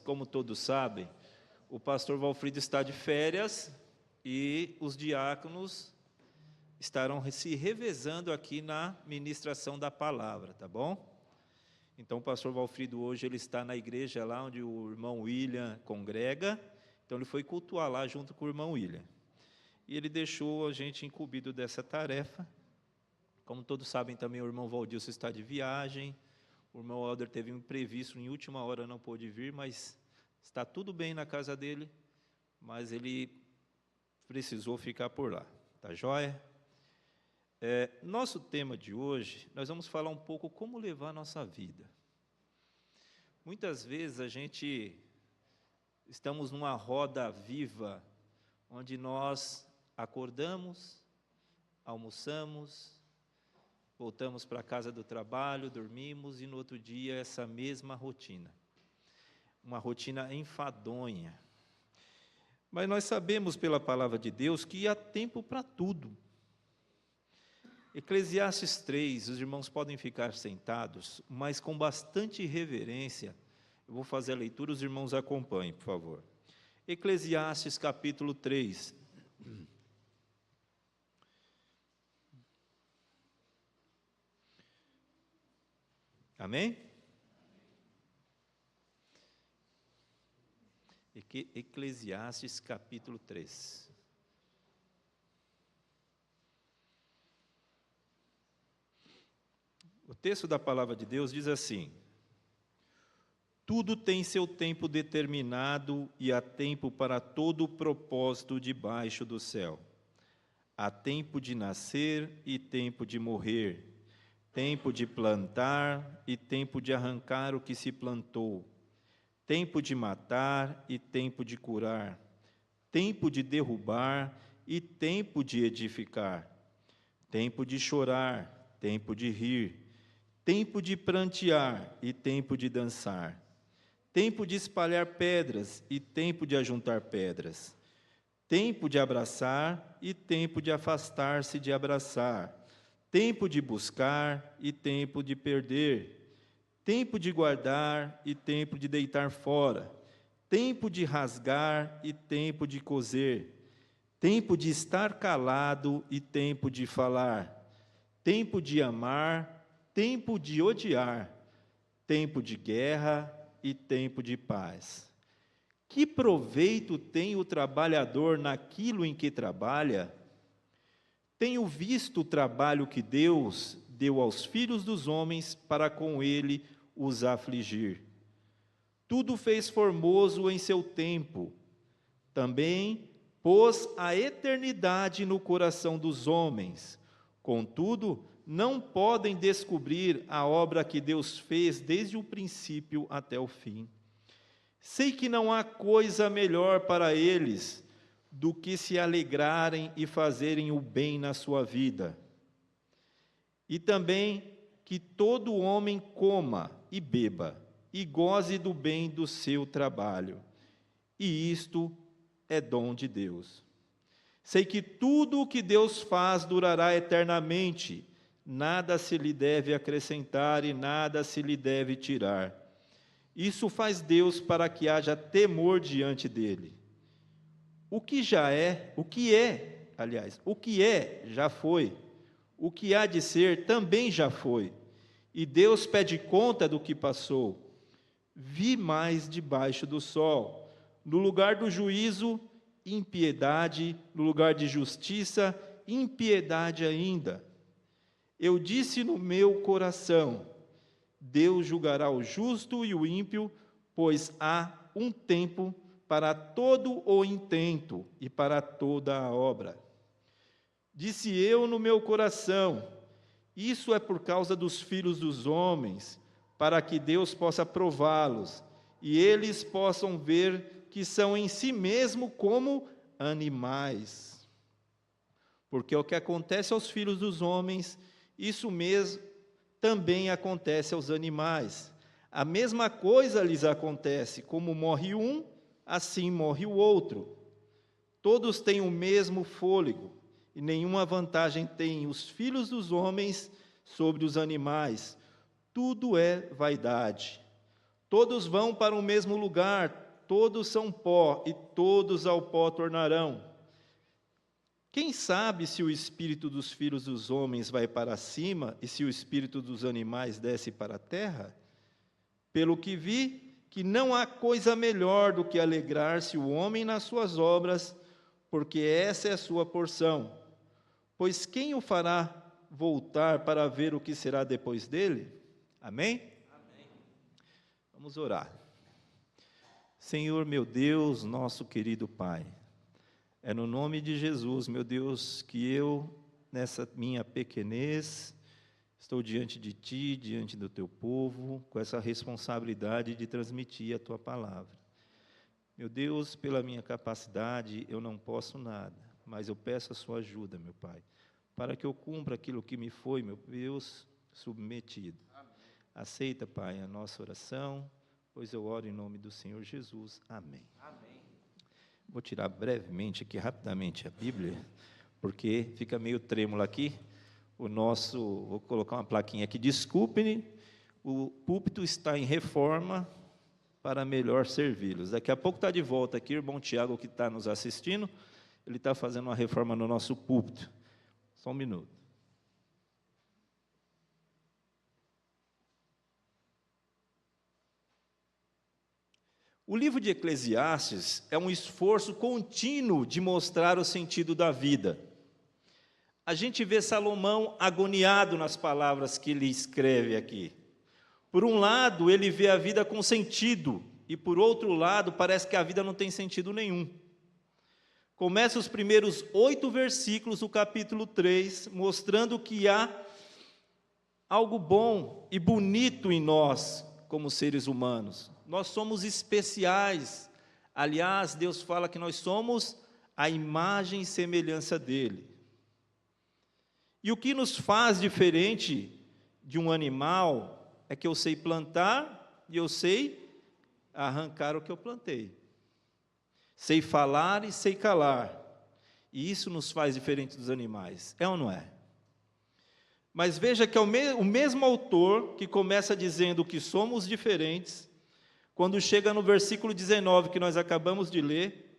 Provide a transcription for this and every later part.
Como todos sabem, o pastor Valfrido está de férias e os diáconos estarão se revezando aqui na ministração da palavra, tá bom? Então, o pastor Valfrido hoje ele está na igreja lá onde o irmão William congrega, então ele foi cultuar lá junto com o irmão William. E ele deixou a gente incumbido dessa tarefa. Como todos sabem também, o irmão Valdilson está de viagem, o irmão Helder teve um imprevisto, em última hora não pôde vir, mas está tudo bem na casa dele, mas ele precisou ficar por lá, tá joia? Nosso tema de hoje, nós vamos falar um pouco como levar a nossa vida. Muitas vezes estamos numa roda viva, onde nós acordamos, almoçamos, voltamos para a casa do trabalho, dormimos e no outro dia essa mesma rotina. Uma rotina enfadonha. Mas nós sabemos pela palavra de Deus que há tempo para tudo. Eclesiastes 3, os irmãos podem ficar sentados, mas com bastante reverência, eu vou fazer a leitura, os irmãos acompanhem, por favor. Eclesiastes capítulo 3. Amém? Eclesiastes capítulo 3. O texto da palavra de Deus diz assim: tudo tem seu tempo determinado e há tempo para todo o propósito debaixo do céu. Há tempo de nascer e tempo de morrer, tempo de plantar e tempo de arrancar o que se plantou, tempo de matar e tempo de curar, tempo de derrubar e tempo de edificar, tempo de chorar, tempo de rir, tempo de prantear e tempo de dançar, tempo de espalhar pedras e tempo de ajuntar pedras, tempo de abraçar e tempo de afastar-se de abraçar, tempo de buscar e tempo de perder, tempo de guardar e tempo de deitar fora, tempo de rasgar e tempo de coser, tempo de estar calado e tempo de falar, tempo de amar, tempo de odiar, tempo de guerra e tempo de paz. Que proveito tem o trabalhador naquilo em que trabalha? Tenho visto o trabalho que Deus deu aos filhos dos homens para com ele os afligir. Tudo fez formoso em seu tempo. Também pôs a eternidade no coração dos homens. Contudo, não podem descobrir a obra que Deus fez desde o princípio até o fim. Sei que não há coisa melhor para eles do que se alegrarem e fazerem o bem na sua vida. E também que todo homem coma e beba, e goze do bem do seu trabalho. E isto é dom de Deus. Sei que tudo o que Deus faz durará eternamente, nada se lhe deve acrescentar e nada se lhe deve tirar. Isso faz Deus para que haja temor diante dele. O que é, já foi. O que há de ser, também já foi. E Deus pede conta do que passou. Vi mais debaixo do sol. No lugar do juízo, impiedade. No lugar de justiça, impiedade ainda. Eu disse no meu coração: Deus julgará o justo e o ímpio, pois há um tempo para todo o intento e para toda a obra. Disse eu no meu coração: isso é por causa dos filhos dos homens, para que Deus possa prová-los, e eles possam ver que são em si mesmo como animais. Porque o que acontece aos filhos dos homens, isso mesmo também acontece aos animais. A mesma coisa lhes acontece, como morre um, assim morre o outro. Todos têm o mesmo fôlego, e nenhuma vantagem têm os filhos dos homens sobre os animais. Tudo é vaidade. Todos vão para o mesmo lugar, todos são pó, e todos ao pó tornarão. Quem sabe se o espírito dos filhos dos homens vai para cima, e se o espírito dos animais desce para a terra? Pelo que vi, que não há coisa melhor do que alegrar-se o homem nas suas obras, porque essa é a sua porção. Pois quem o fará voltar para ver o que será depois dele? Amém? Amém. Vamos orar. Senhor, meu Deus, nosso querido Pai, é no nome de Jesus, meu Deus, que eu, nessa minha pequenez, estou diante de Ti, diante do Teu povo, com essa responsabilidade de transmitir a Tua palavra. Meu Deus, pela minha capacidade, eu não posso nada, mas eu peço a Sua ajuda, meu Pai, para que eu cumpra aquilo que me foi, meu Deus, submetido. Amém. Aceita, Pai, a nossa oração, pois eu oro em nome do Senhor Jesus. Amém. Amém. Vou tirar brevemente aqui, rapidamente, a Bíblia, porque fica meio trêmulo aqui. Vou colocar uma plaquinha aqui, desculpe-me, o púlpito está em reforma para melhor servi-los. Daqui a pouco está de volta aqui, o irmão Tiago, que está nos assistindo, ele está fazendo uma reforma no nosso púlpito. Só um minuto. O livro de Eclesiastes é um esforço contínuo de mostrar o sentido da vida. A gente vê Salomão agoniado nas palavras que ele escreve aqui. Por um lado, ele vê a vida com sentido, e por outro lado, parece que a vida não tem sentido nenhum. Começa os primeiros 8 versículos do capítulo 3, mostrando que há algo bom e bonito em nós, como seres humanos. Nós somos especiais. Aliás, Deus fala que nós somos a imagem e semelhança dele. E o que nos faz diferente de um animal é que eu sei plantar e eu sei arrancar o que eu plantei. Sei falar e sei calar. E isso nos faz diferente dos animais. É ou não é? Mas veja que é o mesmo autor que começa dizendo que somos diferentes, quando chega no versículo 19 que nós acabamos de ler,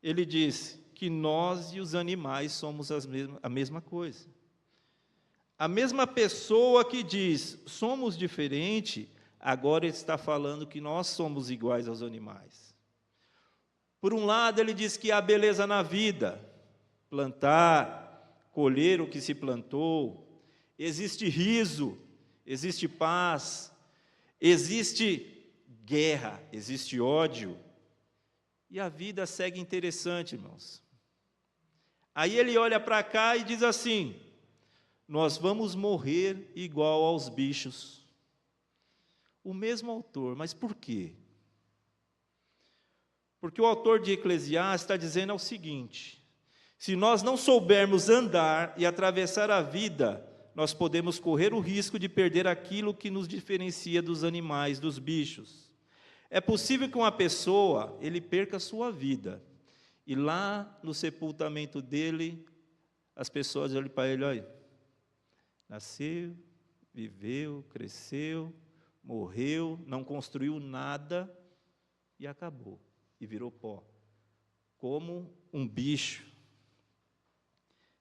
ele diz que nós e os animais somos a mesma coisa. A mesma pessoa que diz, somos diferentes, agora ele está falando que nós somos iguais aos animais. Por um lado, ele diz que há beleza na vida, plantar, colher o que se plantou, existe riso, existe paz, existe guerra, existe ódio, e a vida segue interessante, irmãos. Aí ele olha para cá e diz assim, nós vamos morrer igual aos bichos. O mesmo autor, mas por quê? Porque o autor de Eclesiastes está dizendo o seguinte, se nós não soubermos andar e atravessar a vida, nós podemos correr o risco de perder aquilo que nos diferencia dos animais, dos bichos. É possível que uma pessoa, ele perca a sua vida, e lá no sepultamento dele, as pessoas olham para ele, olha, nasceu, viveu, cresceu, morreu, não construiu nada, e acabou, e virou pó, como um bicho.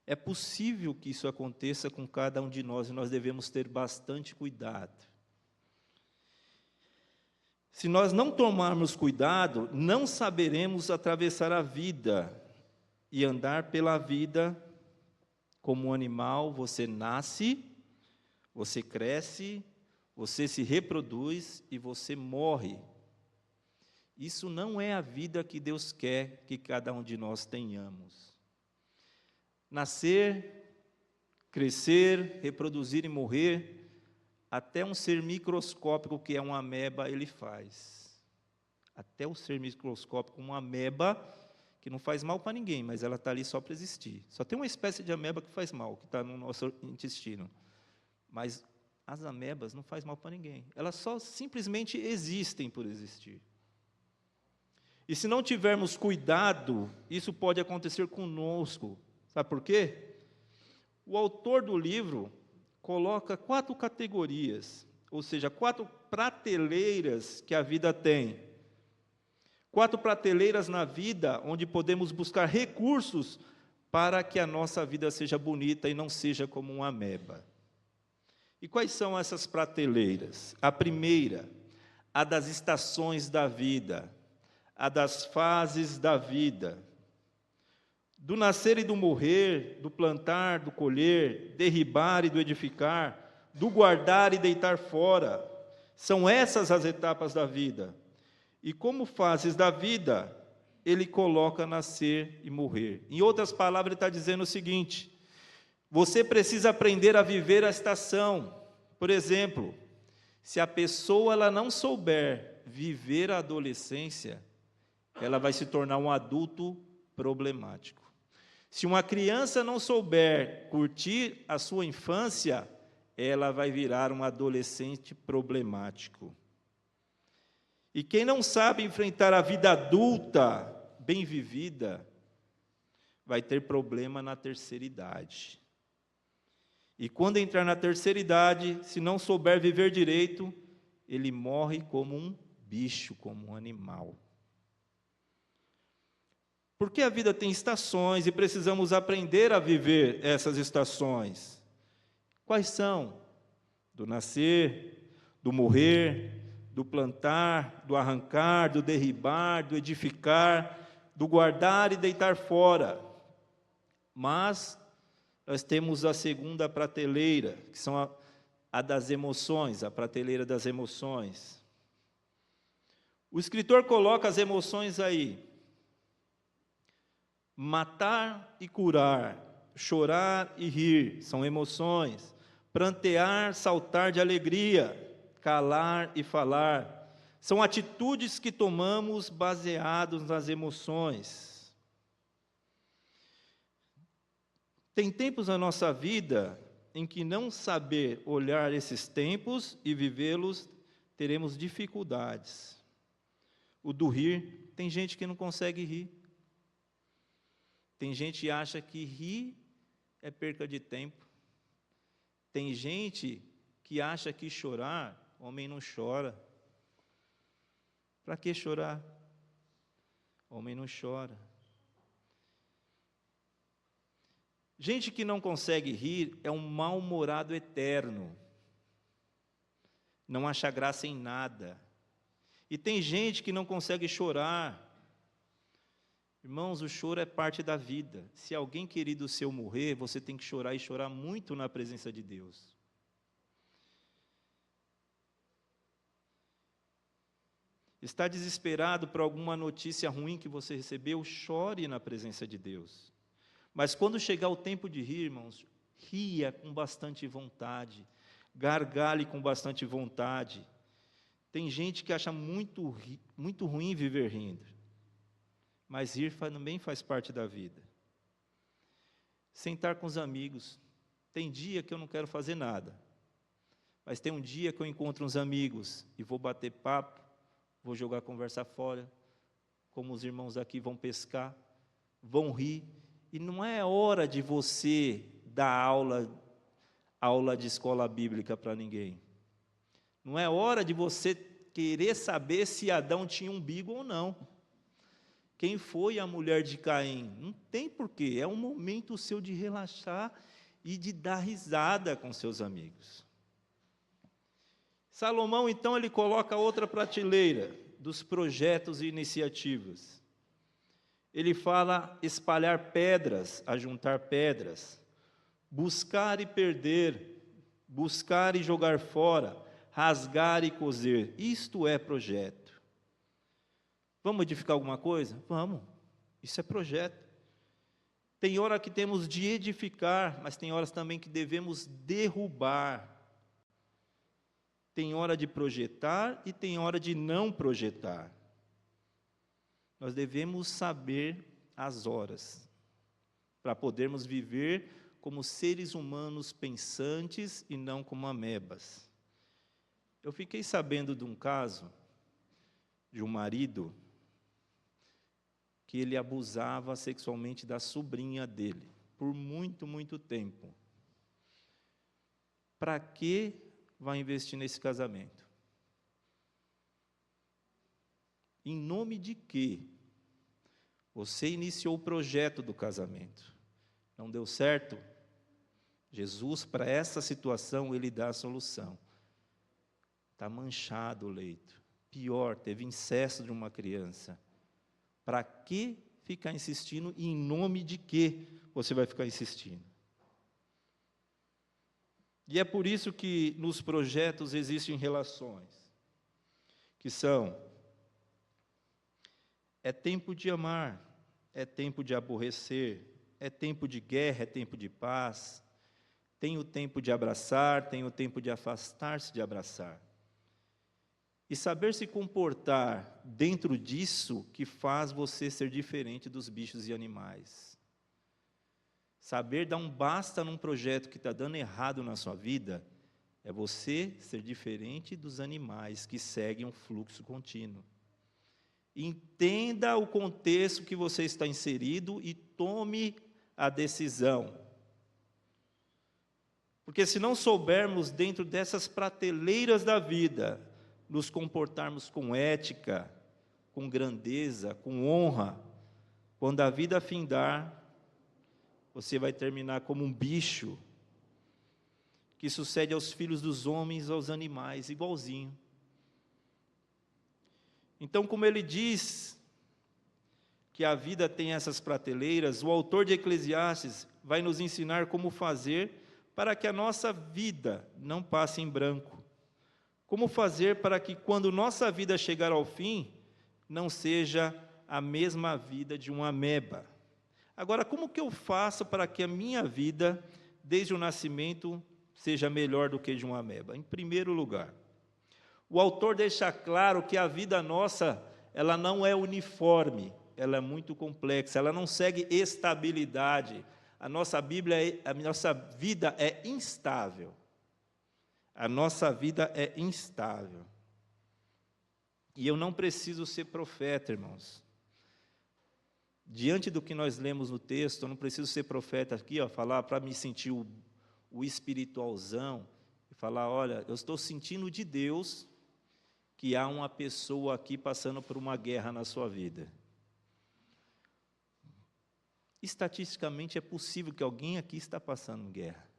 É possível que isso aconteça com cada um de nós, e nós devemos ter bastante cuidado. Se nós não tomarmos cuidado, não saberemos atravessar a vida e andar pela vida como um animal. Você nasce, você cresce, você se reproduz e você morre. Isso não é a vida que Deus quer que cada um de nós tenhamos. Nascer, crescer, reproduzir e morrer, até um ser microscópico, que é uma ameba, ele faz. Até o ser microscópico, uma ameba, que não faz mal para ninguém, mas ela está ali só para existir. Só tem uma espécie de ameba que faz mal, que está no nosso intestino. Mas as amebas não fazem mal para ninguém. Elas só simplesmente existem por existir. E se não tivermos cuidado, isso pode acontecer conosco. Sabe por quê? O autor do livro coloca 4 categorias, ou seja, 4 prateleiras que a vida tem. 4 prateleiras na vida, onde podemos buscar recursos para que a nossa vida seja bonita e não seja como uma ameba. E quais são essas prateleiras? A primeira, a das estações da vida, a das fases da vida, do nascer e do morrer, do plantar, do colher, derribar e do edificar, do guardar e deitar fora. São essas as etapas da vida. E como fases da vida, ele coloca nascer e morrer. Em outras palavras, ele está dizendo o seguinte: você precisa aprender a viver a estação. Por exemplo, se a pessoa ela não souber viver a adolescência, ela vai se tornar um adulto problemático. Se uma criança não souber curtir a sua infância, ela vai virar um adolescente problemático. E quem não sabe enfrentar a vida adulta bem vivida, vai ter problema na terceira idade. E quando entrar na terceira idade, se não souber viver direito, ele morre como um bicho, como um animal. Porque a vida tem estações e precisamos aprender a viver essas estações. Quais são? Do nascer, do morrer, do plantar, do arrancar, do derribar, do edificar, do guardar e deitar fora. Mas nós temos a segunda prateleira, que são a das emoções, a prateleira das emoções. O escritor coloca as emoções aí: matar e curar, chorar e rir, são emoções. Prantear, saltar de alegria, calar e falar, são atitudes que tomamos baseados nas emoções. Tem tempos na nossa vida em que não saber olhar esses tempos e vivê-los, teremos dificuldades. O do rir, tem gente que não consegue rir. Tem gente que acha que rir é perca de tempo. Tem gente que acha que chorar, homem não chora. Para que chorar? Homem não chora. Gente que não consegue rir é um mal-humorado eterno. Não acha graça em nada. E tem gente que não consegue chorar. Irmãos, o choro é parte da vida. Se alguém querido seu morrer, você tem que chorar e chorar muito na presença de Deus. Está desesperado por alguma notícia ruim que você recebeu? Chore na presença de Deus. Mas quando chegar o tempo de rir, irmãos, ria com bastante vontade, gargalhe com bastante vontade. Tem gente que acha muito ruim viver rindo. Mas rir também faz parte da vida. Sentar com os amigos. Tem dia que eu não quero fazer nada. Mas tem um dia que eu encontro uns amigos e vou bater papo, vou jogar a conversa fora, como os irmãos aqui vão pescar, vão rir. E não é hora de você dar aula de escola bíblica para ninguém. Não é hora de você querer saber se Adão tinha umbigo ou não. Quem foi a mulher de Caim? Não tem porquê, é um momento seu de relaxar e de dar risada com seus amigos. Salomão, então, ele coloca outra prateleira dos projetos e iniciativas. Ele fala espalhar pedras, ajuntar pedras, buscar e perder, buscar e jogar fora, rasgar e coser. Isto é projeto. Vamos edificar alguma coisa? Vamos. Isso é projeto. Tem hora que temos de edificar, mas tem horas também que devemos derrubar. Tem hora de projetar e tem hora de não projetar. Nós devemos saber as horas, para podermos viver como seres humanos pensantes e não como amebas. Eu fiquei sabendo de um caso de um marido que ele abusava sexualmente da sobrinha dele, por muito, muito tempo. Para que vai investir nesse casamento? Em nome de quê? Você iniciou o projeto do casamento. Não deu certo? Jesus, para essa situação, ele dá a solução. Está manchado o leito. Pior, teve incesto de uma criança. Para que ficar insistindo e em nome de que você vai ficar insistindo? E é por isso que nos projetos existem relações, que são: é tempo de amar, é tempo de aborrecer, é tempo de guerra, é tempo de paz, tem o tempo de abraçar, tem o tempo de afastar-se de abraçar. E saber se comportar dentro disso que faz você ser diferente dos bichos e animais. Saber dar um basta num projeto que está dando errado na sua vida, é você ser diferente dos animais que seguem um fluxo contínuo. Entenda o contexto que você está inserido e tome a decisão. Porque se não soubermos, dentro dessas prateleiras da vida, nos comportarmos com ética, com grandeza, com honra, quando a vida findar, você vai terminar como um bicho, que sucede aos filhos dos homens, aos animais, igualzinho. Então, como ele diz que a vida tem essas prateleiras, o autor de Eclesiastes vai nos ensinar como fazer para que a nossa vida não passe em branco. Como fazer para que, quando nossa vida chegar ao fim, não seja a mesma vida de uma ameba. Agora, como que eu faço para que a minha vida, desde o nascimento, seja melhor do que de uma ameba? Em primeiro lugar, o autor deixa claro que a vida nossa, ela não é uniforme, ela é muito complexa, ela não segue estabilidade. A nossa vida é instável. A nossa vida é instável. E eu não preciso ser profeta, irmãos. Diante do que nós lemos no texto, eu não preciso ser profeta aqui, falar para me sentir o espiritualzão, e falar: olha, eu estou sentindo de Deus que há uma pessoa aqui passando por uma guerra na sua vida. Estatisticamente é possível que alguém aqui está passando guerra.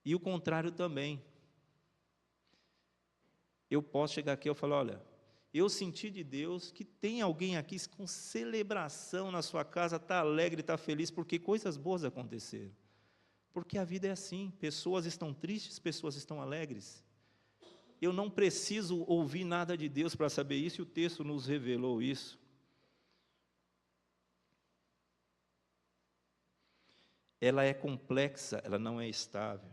E o contrário também. Eu posso chegar aqui e falar: olha, eu senti de Deus que tem alguém aqui com celebração na sua casa, está alegre, está feliz, porque coisas boas aconteceram. Porque a vida é assim, pessoas estão tristes, pessoas estão alegres. Eu não preciso ouvir nada de Deus para saber isso, e o texto nos revelou isso. Ela é complexa, ela não é estável.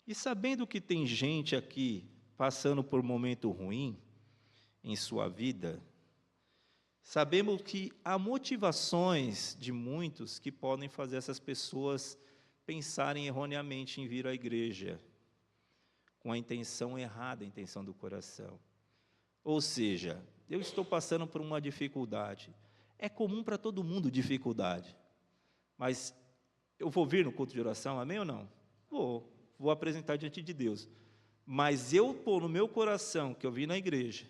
E sabendo que tem gente aqui passando por um momento ruim em sua vida, sabemos que há motivações de muitos que podem fazer essas pessoas pensarem erroneamente em vir à igreja, com a intenção errada, a intenção do coração. Ou seja, eu estou passando por uma dificuldade. É comum para todo mundo dificuldade. Mas eu vou vir no culto de oração, amém ou não? Vou apresentar diante de Deus. Mas eu pôr no meu coração que eu vim na igreja,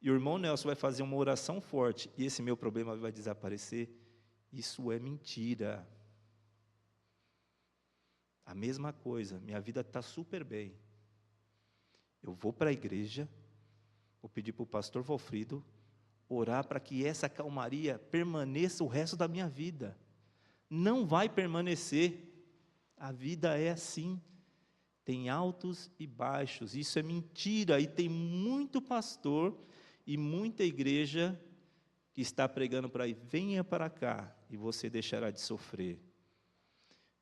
e o irmão Nelson vai fazer uma oração forte, e esse meu problema vai desaparecer, isso é mentira. A mesma coisa, minha vida está super bem. Eu vou para a igreja, vou pedir para o pastor Valfrido orar para que essa calmaria permaneça o resto da minha vida. Não vai permanecer. A vida é assim. Tem altos e baixos. Isso é mentira. E tem muito pastor e muita igreja que está pregando por aí: venha para cá e você deixará de sofrer.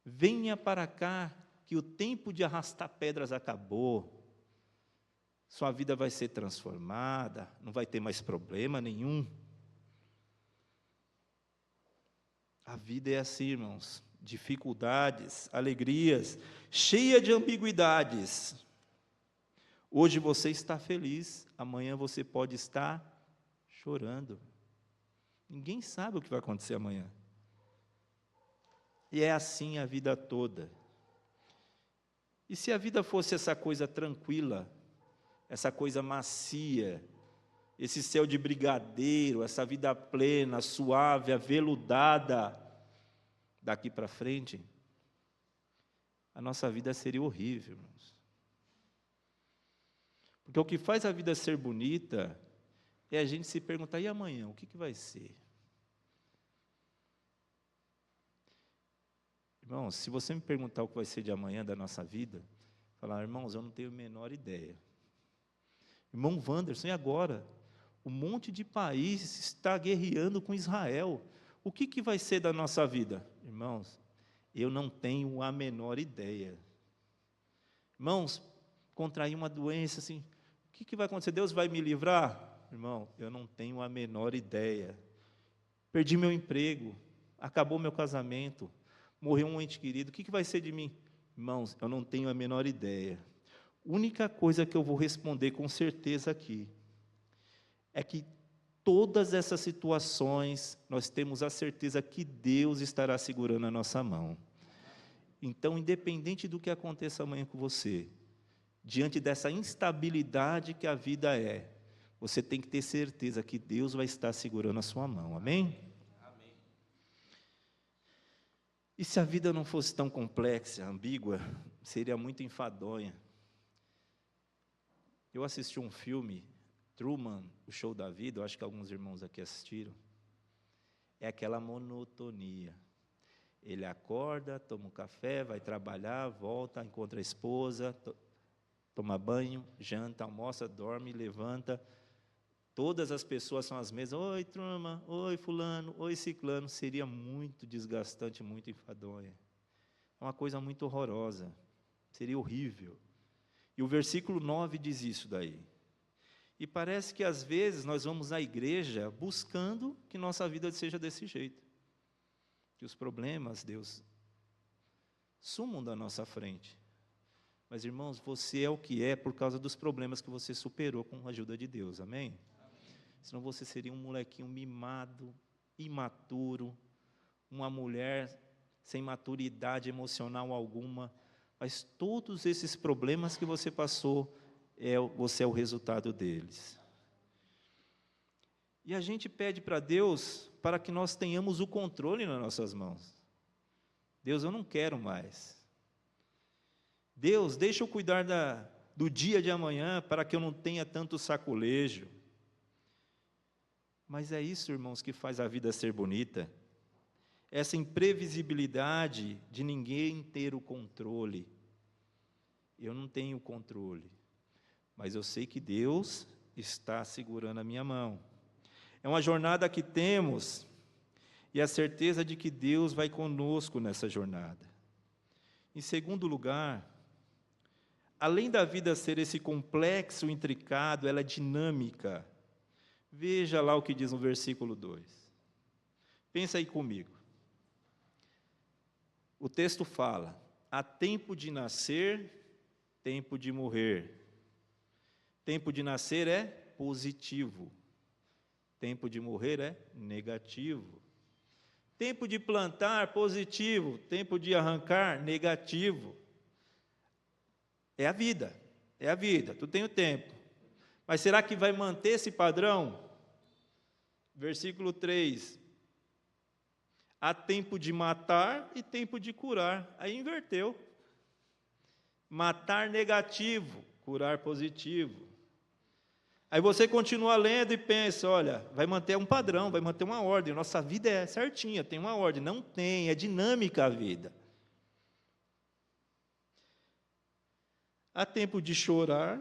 Venha para cá que o tempo de arrastar pedras acabou. Sua vida vai ser transformada, não vai ter mais problema nenhum. A vida é assim, irmãos. Dificuldades, alegrias, cheia de ambiguidades. Hoje você está feliz, amanhã você pode estar chorando. Ninguém sabe o que vai acontecer amanhã. E é assim a vida toda. E se a vida fosse essa coisa tranquila, essa coisa macia, esse céu de brigadeiro, essa vida plena, suave, aveludada, daqui para frente, a nossa vida seria horrível, irmãos. Porque o que faz a vida ser bonita é a gente se perguntar, e amanhã, o que vai ser? Irmãos, se você me perguntar o que vai ser de amanhã da nossa vida, falar, irmãos, eu não tenho a menor ideia. Irmão Wanderson, e agora? Um monte de país está guerreando com Israel. O que vai ser da nossa vida? Irmãos, eu não tenho a menor ideia. Irmãos, contraí uma doença, assim, o que vai acontecer? Deus vai me livrar? Irmão, eu não tenho a menor ideia. Perdi meu emprego, acabou meu casamento, morreu um ente querido, o que vai ser de mim? Irmãos, eu não tenho a menor ideia. Única coisa que eu vou responder com certeza aqui, é que todas essas situações, nós temos a certeza que Deus estará segurando a nossa mão. Então, independente do que aconteça amanhã com você, diante dessa instabilidade que a vida é, você tem que ter certeza que Deus vai estar segurando a sua mão, amém? Amém. E se a vida não fosse tão complexa, ambígua, seria muito enfadonha. Eu assisti um filme, Truman, o Show da Vida, eu acho que alguns irmãos aqui assistiram. É aquela monotonia. Ele acorda, toma um café, vai trabalhar, volta, encontra a esposa, toma banho, janta, almoça, dorme, levanta. Todas as pessoas são as mesmas. Oi, Truman, oi, fulano, oi, ciclano. Seria muito desgastante, muito enfadonha. É uma coisa muito horrorosa. Seria horrível. E o versículo 9 diz isso daí. E parece que às vezes nós vamos à igreja buscando que nossa vida seja desse jeito. Que os problemas, Deus, sumam da nossa frente. Mas, irmãos, você é o que é por causa dos problemas que você superou com a ajuda de Deus, amém? Amém. Senão você seria um molequinho mimado, imaturo, uma mulher sem maturidade emocional alguma. Mas todos esses problemas que você passou, você é o resultado deles. E a gente pede para Deus para que nós tenhamos o controle nas nossas mãos. Deus, eu não quero mais. Deus, deixa eu cuidar do dia de amanhã para que eu não tenha tanto saculejo. Mas é isso, irmãos, que faz a vida ser bonita. Essa imprevisibilidade de ninguém ter o controle. Eu não tenho controle, mas eu sei que Deus está segurando a minha mão. É uma jornada que temos, e a certeza de que Deus vai conosco nessa jornada. Em segundo lugar, além da vida ser esse complexo, intricado, ela é dinâmica. Veja lá o que diz no versículo 2. Pensa aí comigo. O texto fala, há tempo de nascer, tempo de morrer. Tempo de nascer é positivo. Tempo de morrer é negativo. Tempo de plantar, positivo. Tempo de arrancar, negativo. É a vida. É a vida. Tu tem o tempo. Mas será que vai manter esse padrão? Versículo 3. Há tempo de matar e tempo de curar. Aí inverteu. Matar negativo, curar positivo. Aí você continua lendo e pensa, olha, vai manter um padrão, vai manter uma ordem. Nossa vida é certinha, tem uma ordem. Não tem, é dinâmica a vida. Há tempo de chorar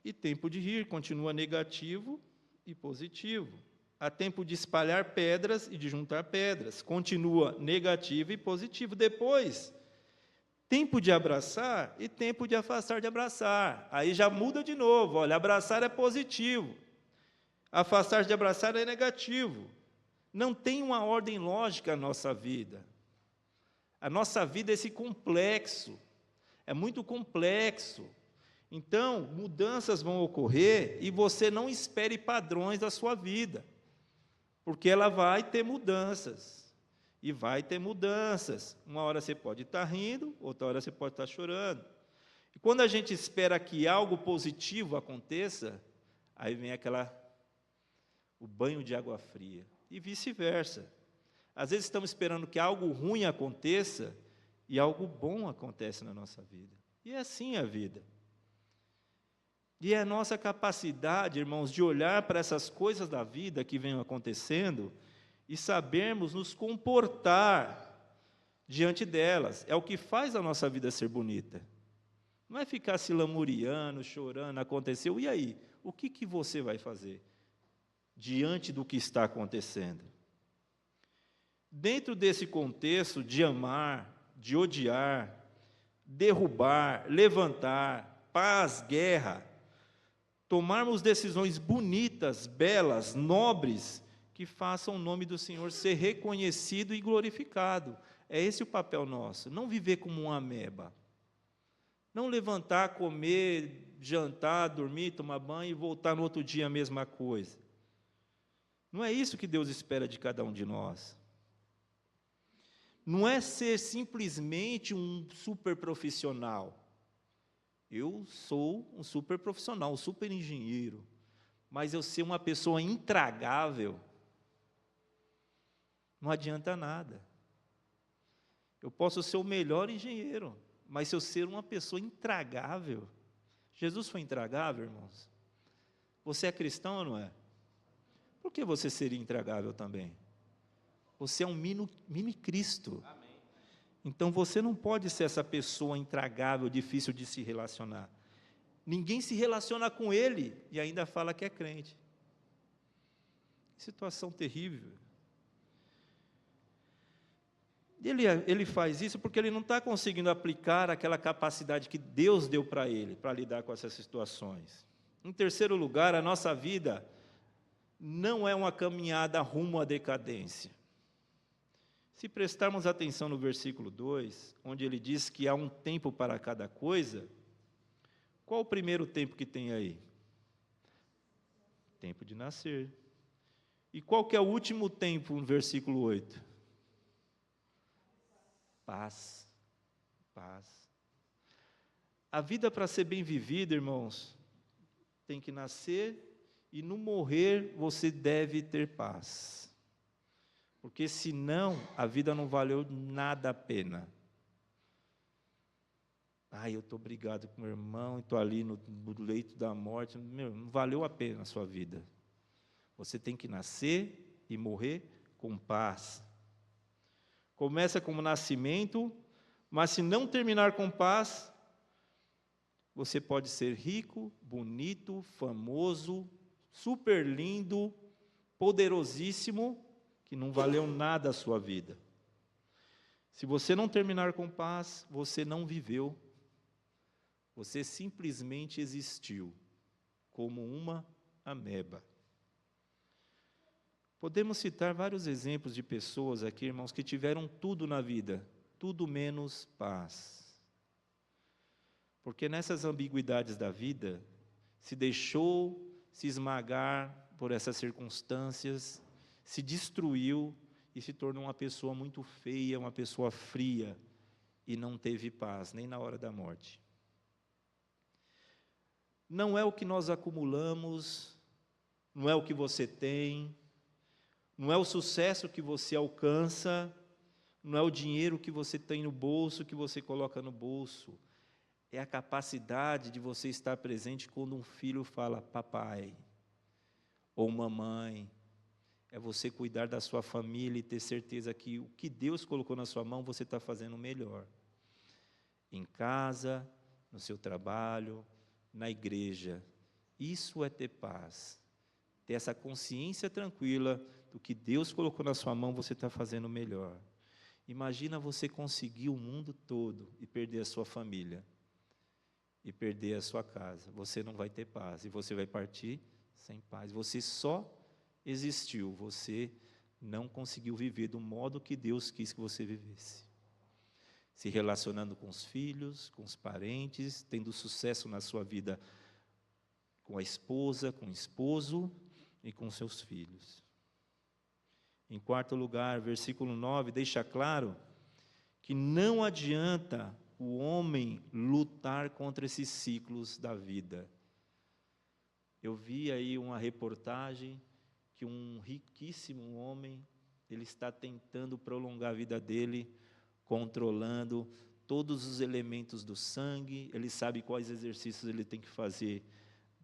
e tempo de rir, continua negativo e positivo. Há tempo de espalhar pedras e de juntar pedras, continua negativo e positivo. Depois, tempo de abraçar e tempo de afastar de abraçar. Aí já muda de novo, olha, abraçar é positivo, afastar de abraçar é negativo. Não tem uma ordem lógica na nossa vida. A nossa vida é esse complexo, é muito complexo. Então, mudanças vão ocorrer e você não espere padrões da sua vida, porque ela vai ter mudanças. E vai ter mudanças. Uma hora você pode estar rindo, outra hora você pode estar chorando. E quando a gente espera que algo positivo aconteça, aí vem o banho de água fria, e vice-versa. Às vezes estamos esperando que algo ruim aconteça, e algo bom acontece na nossa vida. E é assim a vida. E é a nossa capacidade, irmãos, de olhar para essas coisas da vida que vêm acontecendo e sabermos nos comportar diante delas. É o que faz a nossa vida ser bonita. Não é ficar se lamuriando, chorando, aconteceu. E aí? O que você vai fazer diante do que está acontecendo? Dentro desse contexto de amar, de odiar, derrubar, levantar, paz, guerra, tomarmos decisões bonitas, belas, nobres, que façam o nome do Senhor ser reconhecido e glorificado. É esse o papel nosso, não viver como uma ameba. Não levantar, comer, jantar, dormir, tomar banho e voltar no outro dia a mesma coisa. Não é isso que Deus espera de cada um de nós. Não é ser simplesmente um super profissional. Eu sou um super profissional, um super engenheiro, mas eu ser uma pessoa intragável, não adianta nada. Eu posso ser o melhor engenheiro, mas se eu ser uma pessoa intragável, Jesus foi intragável, irmãos? Você é cristão ou não é? Por que você seria intragável também? Você é um mini Cristo. Então você não pode ser essa pessoa intragável, difícil de se relacionar. Ninguém se relaciona com ele e ainda fala que é crente. Que situação terrível. Ele faz isso porque ele não está conseguindo aplicar aquela capacidade que Deus deu para ele, para lidar com essas situações. Em terceiro lugar, a nossa vida não é uma caminhada rumo à decadência. Se prestarmos atenção no versículo 2, onde ele diz que há um tempo para cada coisa, qual o primeiro tempo que tem aí? Tempo de nascer. E qual que é o último tempo no versículo 8? Paz. Paz. A vida, para ser bem vivida, irmãos, tem que nascer e no morrer você deve ter paz. Porque senão a vida não valeu nada a pena. Eu estou brigado com meu irmão, estou ali no leito da morte. Não valeu a pena a sua vida. Você tem que nascer e morrer com paz. Começa como nascimento, mas se não terminar com paz, você pode ser rico, bonito, famoso, super lindo, poderosíssimo, que não valeu nada a sua vida. Se você não terminar com paz, você não viveu. Você simplesmente existiu, como uma ameba. Podemos citar vários exemplos de pessoas aqui, irmãos, que tiveram tudo na vida, tudo menos paz. Porque nessas ambiguidades da vida, se deixou se esmagar por essas circunstâncias, se destruiu e se tornou uma pessoa muito feia, uma pessoa fria, e não teve paz, nem na hora da morte. Não é o que nós acumulamos, não é o que você tem, não é o sucesso que você alcança, não é o dinheiro que você tem no bolso, que você coloca no bolso. É a capacidade de você estar presente quando um filho fala papai ou mamãe. É você cuidar da sua família e ter certeza que o que Deus colocou na sua mão, você está fazendo melhor. Em casa, no seu trabalho, na igreja. Isso é ter paz. Ter essa consciência tranquila do que Deus colocou na sua mão, você está fazendo melhor. Imagina você conseguir o mundo todo e perder a sua família. E perder a sua casa. Você não vai ter paz. E você vai partir sem paz. Você só existiu. Você não conseguiu viver do modo que Deus quis que você vivesse. Se relacionando com os filhos, com os parentes, tendo sucesso na sua vida com a esposa, com o esposo e com seus filhos. Em quarto lugar, versículo 9, deixa claro que não adianta o homem lutar contra esses ciclos da vida. Eu vi aí uma reportagem que um riquíssimo homem, ele está tentando prolongar a vida dele, controlando todos os elementos do sangue, ele sabe quais exercícios ele tem que fazer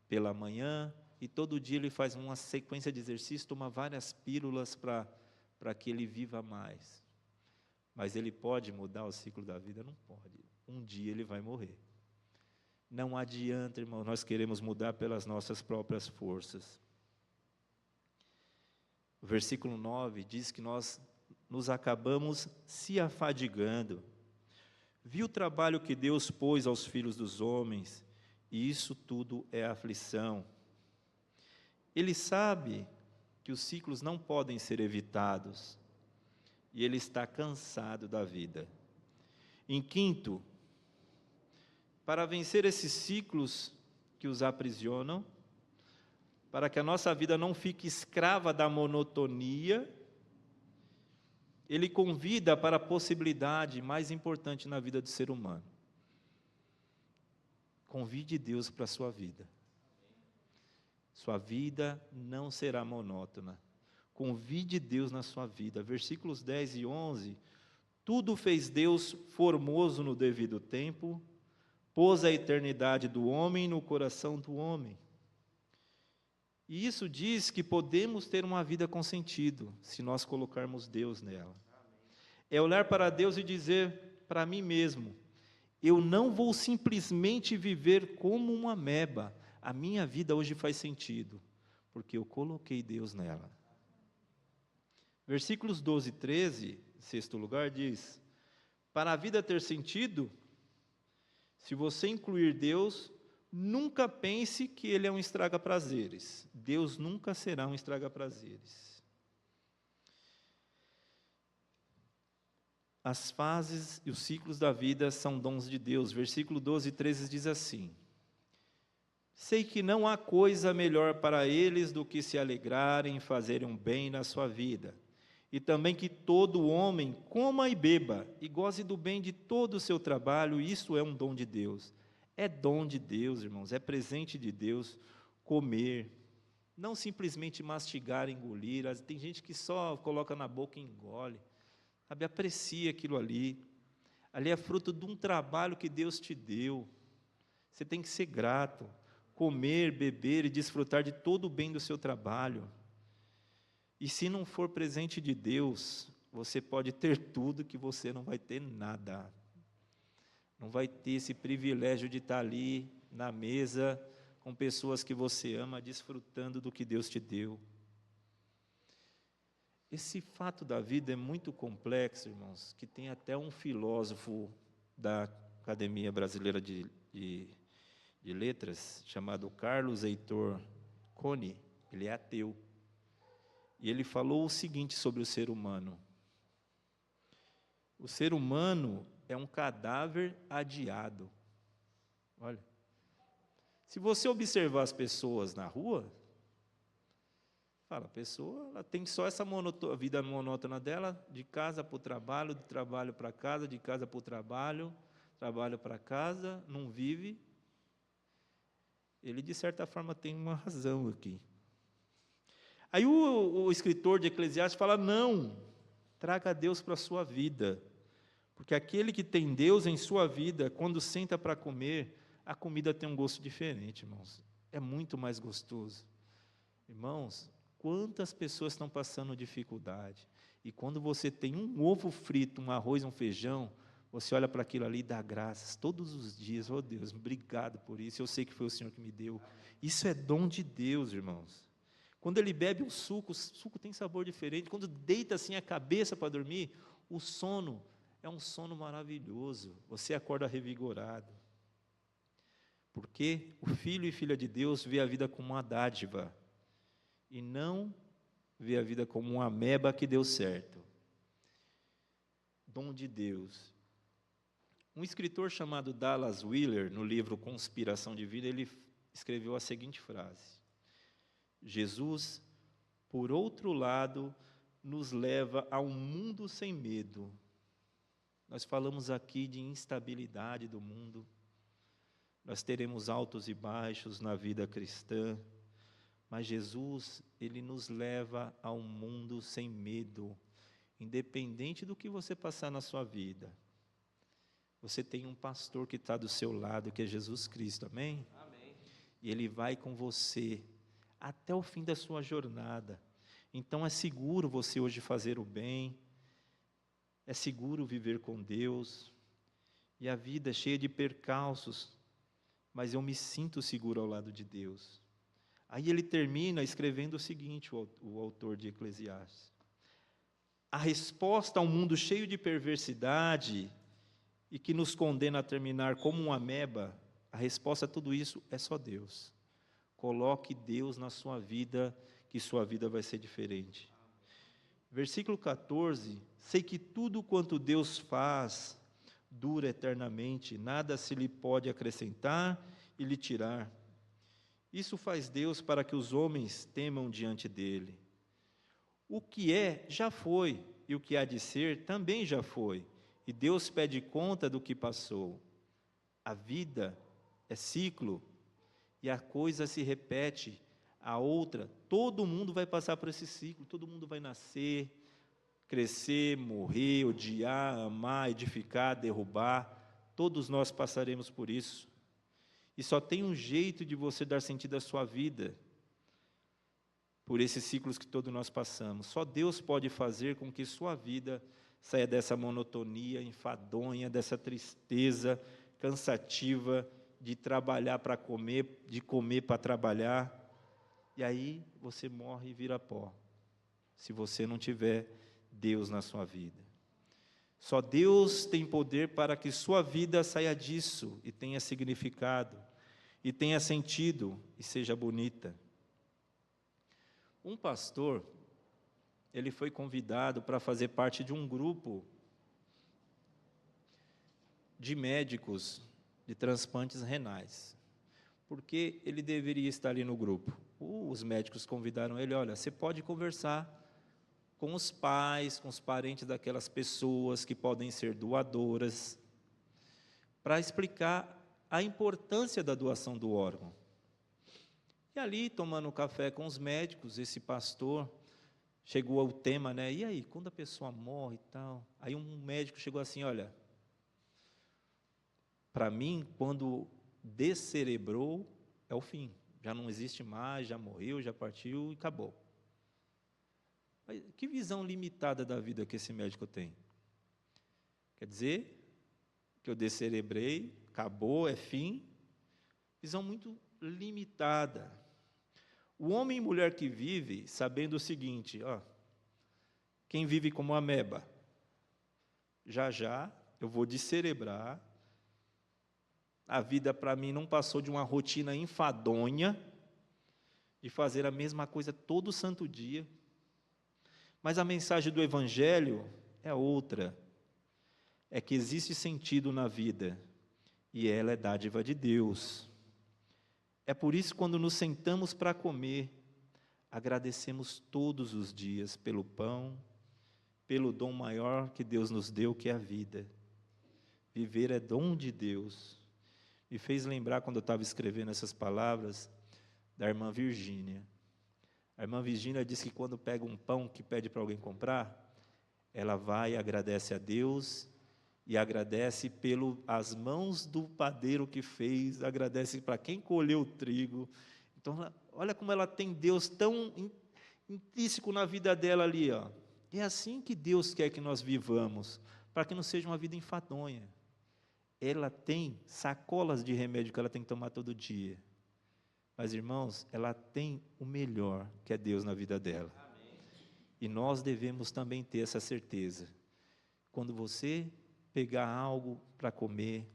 pela manhã, e todo dia ele faz uma sequência de exercícios, toma várias pílulas para que ele viva mais. Mas ele pode mudar o ciclo da vida? Não pode. Um dia ele vai morrer. Não adianta, irmão, nós queremos mudar pelas nossas próprias forças. O versículo 9 diz que nós nos acabamos se afadigando. Viu o trabalho que Deus pôs aos filhos dos homens, e isso tudo é aflição. Ele sabe que os ciclos não podem ser evitados, e ele está cansado da vida. Em quinto, para vencer esses ciclos que os aprisionam, para que a nossa vida não fique escrava da monotonia, ele convida para a possibilidade mais importante na vida do ser humano. Convide Deus para a sua vida. Sua vida não será monótona. Convide Deus na sua vida. Versículos 10 e 11. Tudo fez Deus formoso no devido tempo, pôs a eternidade do homem no coração do homem. E isso diz que podemos ter uma vida com sentido, se nós colocarmos Deus nela. É olhar para Deus e dizer para mim mesmo, eu não vou simplesmente viver como uma ameba, a minha vida hoje faz sentido, porque eu coloquei Deus nela. Versículos 12 e 13, sexto lugar, diz, para a vida ter sentido, se você incluir Deus, nunca pense que Ele é um estraga-prazeres. Deus nunca será um estraga-prazeres. As fases e os ciclos da vida são dons de Deus. Versículo 12 e 13 diz assim, sei que não há coisa melhor para eles do que se alegrarem em fazerem um bem na sua vida. E também que todo homem coma e beba, e goze do bem de todo o seu trabalho, isso é um dom de Deus. É dom de Deus, irmãos, é presente de Deus comer, não simplesmente mastigar, engolir. Tem gente que só coloca na boca e engole, sabe, aprecia aquilo ali. Ali é fruto de um trabalho que Deus te deu, você tem que ser grato, comer, beber e desfrutar de todo o bem do seu trabalho. E se não for presente de Deus, você pode ter tudo que você não vai ter nada. Não vai ter esse privilégio de estar ali na mesa com pessoas que você ama, desfrutando do que Deus te deu. Esse fato da vida é muito complexo, irmãos, que tem até um filósofo da Academia Brasileira de Letras, chamado Carlos Heitor Coni, ele é ateu. E ele falou o seguinte sobre o ser humano. O ser humano é um cadáver adiado. Olha, se você observar as pessoas na rua, fala, a pessoa ela tem só essa vida monótona dela, de casa para o trabalho, de trabalho para casa, de casa para o trabalho, trabalho para casa, não vive. Ele, de certa forma, tem uma razão aqui. Aí o escritor de Eclesiastes fala, não, traga Deus para a sua vida, porque aquele que tem Deus em sua vida, quando senta para comer, a comida tem um gosto diferente, irmãos, é muito mais gostoso. Irmãos, quantas pessoas estão passando dificuldade, e quando você tem um ovo frito, um arroz, um feijão, você olha para aquilo ali e dá graças, todos os dias, oh Deus, obrigado por isso, eu sei que foi o Senhor que me deu, isso é dom de Deus, irmãos. Quando ele bebe o suco tem sabor diferente. Quando deita assim a cabeça para dormir, o sono é um sono maravilhoso. Você acorda revigorado. Porque o filho e filha de Deus vê a vida como uma dádiva e não vê a vida como uma ameba que deu certo. Dom de Deus. Um escritor chamado Dallas Willard, no livro Conspiração Divina, ele escreveu a seguinte frase: Jesus, por outro lado, nos leva a um mundo sem medo. Nós falamos aqui de instabilidade do mundo. Nós teremos altos e baixos na vida cristã, mas Jesus, Ele nos leva a um mundo sem medo, independente do que você passar na sua vida. Você tem um pastor que está do seu lado, que é Jesus Cristo, amém? Amém. E Ele vai com você até o fim da sua jornada. Então é seguro você hoje fazer o bem, é seguro viver com Deus, e a vida é cheia de percalços, mas eu me sinto seguro ao lado de Deus. Aí ele termina escrevendo o seguinte, o autor de Eclesiastes: a resposta ao mundo cheio de perversidade e que nos condena a terminar como uma ameba, a resposta a tudo isso é só Deus. Coloque Deus na sua vida, que sua vida vai ser diferente. Versículo 14: sei que tudo quanto Deus faz dura eternamente, nada se lhe pode acrescentar e lhe tirar. Isso faz Deus para que os homens temam diante dele. O que é, já foi, e o que há de ser, também já foi, e Deus pede conta do que passou. A vida é ciclo, e a coisa se repete, a outra, todo mundo vai passar por esse ciclo, todo mundo vai nascer, crescer, morrer, odiar, amar, edificar, derrubar, todos nós passaremos por isso. E só tem um jeito de você dar sentido à sua vida, por esses ciclos que todos nós passamos. Só Deus pode fazer com que sua vida saia dessa monotonia enfadonha, dessa tristeza cansativa de trabalhar para comer, de comer para trabalhar, e aí você morre e vira pó, se você não tiver Deus na sua vida. Só Deus tem poder para que sua vida saia disso e tenha significado, e tenha sentido, e seja bonita. Um pastor, ele foi convidado para fazer parte de um grupo de médicos de transplantes renais, porque ele deveria estar ali no grupo. Os médicos convidaram ele: olha, você pode conversar com os pais, com os parentes daquelas pessoas que podem ser doadoras, para explicar a importância da doação do órgão. E ali, tomando café com os médicos, esse pastor chegou ao tema, né? E aí, quando a pessoa morre e tal? Aí um médico chegou assim: olha, para mim, quando descerebrou, é o fim. Já não existe mais, já morreu, já partiu e acabou. Mas que visão limitada da vida que esse médico tem? Quer dizer, que eu descerebrei, acabou, é fim. Visão muito limitada. O homem e mulher que vive sabendo o seguinte: ó, quem vive como ameba, já já eu vou descerebrar, a vida para mim não passou de uma rotina enfadonha, de fazer a mesma coisa todo santo dia, mas a mensagem do Evangelho é outra, é que existe sentido na vida, e ela é dádiva de Deus. É por isso que quando nos sentamos para comer, agradecemos todos os dias pelo pão, pelo dom maior que Deus nos deu, que é a vida. Viver é dom de Deus. Me fez lembrar, quando eu estava escrevendo essas palavras, da irmã Virgínia. A irmã Virgínia diz que quando pega um pão que pede para alguém comprar, ela vai e agradece a Deus, e agradece pelas mãos do padeiro que fez, agradece para quem colheu o trigo. Então, olha como ela tem Deus tão intrínseco na vida dela ali, ó. É assim que Deus quer que nós vivamos, para que não seja uma vida enfadonha. Ela tem sacolas de remédio que ela tem que tomar todo dia. Mas, irmãos, ela tem o melhor, que é Deus na vida dela. Amém. E nós devemos também ter essa certeza. Quando você pegar algo para comer,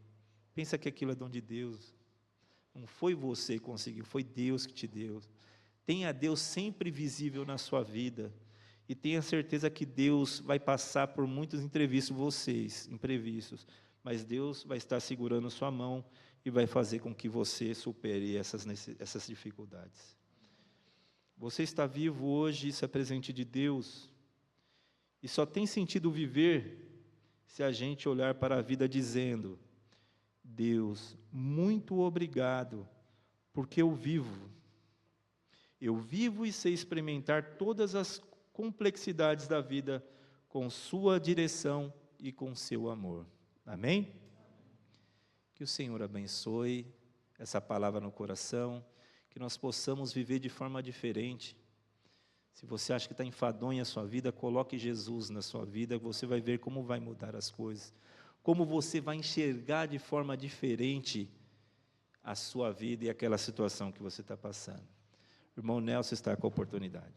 pensa que aquilo é dom de Deus. Não foi você que conseguiu, foi Deus que te deu. Tenha Deus sempre visível na sua vida. E tenha certeza que Deus vai passar por muitos imprevistos, mas Deus vai estar segurando sua mão e vai fazer com que você supere essas dificuldades. Você está vivo hoje, isso é presente de Deus, e só tem sentido viver se a gente olhar para a vida dizendo: Deus, muito obrigado, porque eu vivo. Eu vivo e sei experimentar todas as complexidades da vida com sua direção e com seu amor. Amém? Que o Senhor abençoe essa palavra no coração, que nós possamos viver de forma diferente. Se você acha que está enfadonha a sua vida, coloque Jesus na sua vida, você vai ver como vai mudar as coisas, como você vai enxergar de forma diferente a sua vida e aquela situação que você está passando. O irmão Nelson está com a oportunidade.